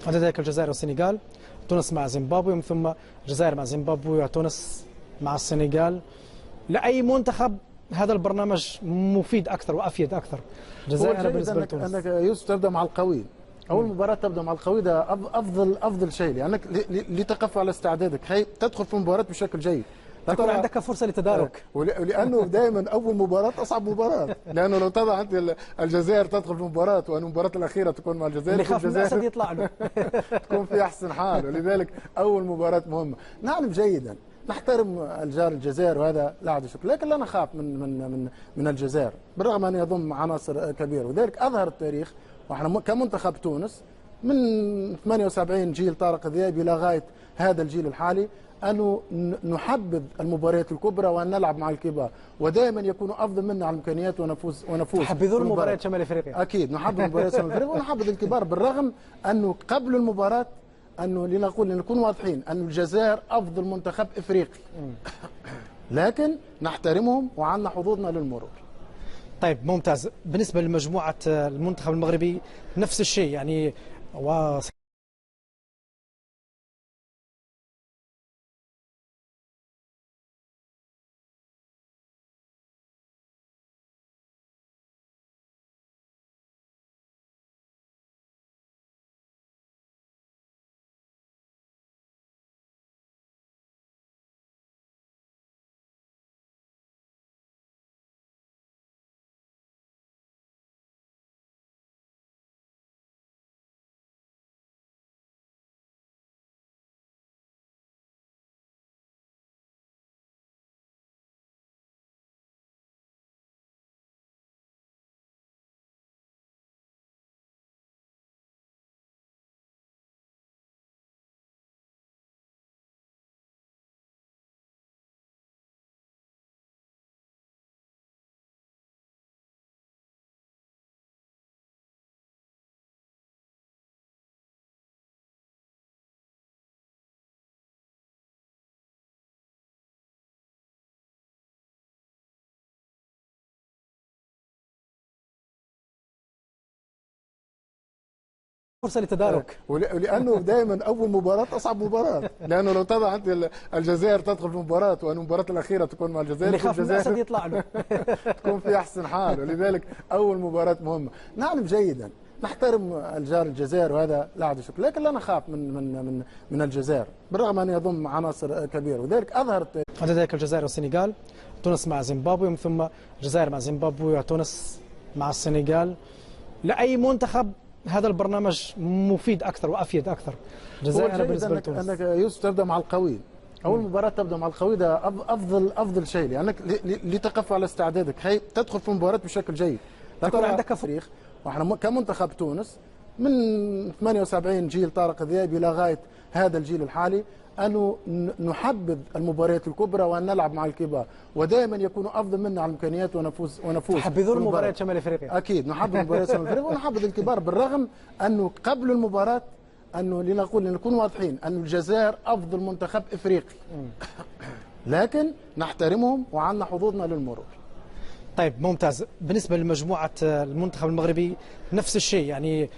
وكذلك الجزائر والسنغال، تونس مع زيمبابوي، ومن ثم الجزائر مع زيمبابوي وتونس مع السنغال. لأي منتخب هذا البرنامج مفيد أكثر وأفيد أكثر. الجزائر بالنسبة لتونس أنك يوسف تبدأ مع القوي. أول مباراة تبدأ مع القوي، ده أفضل شيء لأنك لتقف على استعدادك، هي تدخل في المباراة بشكل جيد، تكون عندك فرصة للتدارك. ولأنه دائما أول مباراة أصعب مباراة، لأنه لو تضع أنت الجزائر تدخل في مباراة والمباراة الأخيرة تكون مع الجزائر، اللي خاف من الأسد يطلع له تكون في أحسن حال. ولذلك أول مباراة مهمة. نعلم جيدا نحترم الجار الجزائر وهذا لا عاد شك، لكن لا نخاف من الجزائر بالرغم أن يضم عناصر كبيرة. وذلك أظهر التاريخ، واحنا كمنتخب تونس من 78 جيل طارق الذيابي إلى غاية هذا الجيل الحالي أنه نحبذ المباريات الكبرى وأن نلعب مع الكبار، ودائما يكونوا أفضل منا على الإمكانيات ونفوز. تحبذون مباريات شمال أفريقيا؟ أكيد نحب مباريات شمال أفريقيا ونحبذ الكبار، بالرغم أنه قبل المباراة أنه لنكون واضحين أن الجزائر أفضل منتخب إفريقي، لكن نحترمهم وعندنا حظوظنا للمرور. طيب ممتاز. بالنسبة لمجموعة المنتخب المغربي نفس الشيء يعني فرصة للتدارك. ولأنه دائما أول مباراة أصعب مباراة، لأنه لو تضع أنت الجزائر تدخل في مباراة والمباراة الأخيرة تكون مع الجزائر، اللي خاف من الأسد يطلع له تكون في أحسن حال. ولذلك أول مباراة مهمة. نعلم جيدا نحترم الجار الجزائر وهذا لا عاد شك، لكن لا نخاف من الجزائر بالرغم أن يضم عناصر كبيرة. وذلك أظهر التاريخ. وكذلك الجزائر والسنغال، تونس مع زيمبابوي، ومن ثم الجزائر مع زيمبابوي وتونس مع السنغال. لأي منتخب هذا البرنامج مفيد أكثر وأفيد أكثر. الجزائر بالنسبة لتونس أنك يوسف تبدأ مع القوي. أول مباراة تبدأ مع القوي، ده أفضل شيء لأنك لتقف على استعدادك، هي تدخل في المباراة بشكل جيد، تكون عندك تاريخ. واحنا كمنتخب تونس من 78 جيل طارق الذيابي إلى غاية هذا الجيل الحالي أنه نحبذ المباريات الكبرى وأن نلعب مع الكبار، ودائما يكونوا أفضل منا على الإمكانيات ونفوز. تحبذون مباريات شمال أفريقيا؟ أكيد نحب مباريات شمال أفريقيا ونحبذ الكبار، بالرغم أنه قبل المباراة أنه لنكون واضحين أن الجزائر أفضل منتخب إفريقي، لكن نحترمهم وعندنا حظوظنا للمرور. طيب ممتاز. بالنسبة لمجموعة المنتخب المغربي نفس الشيء يعني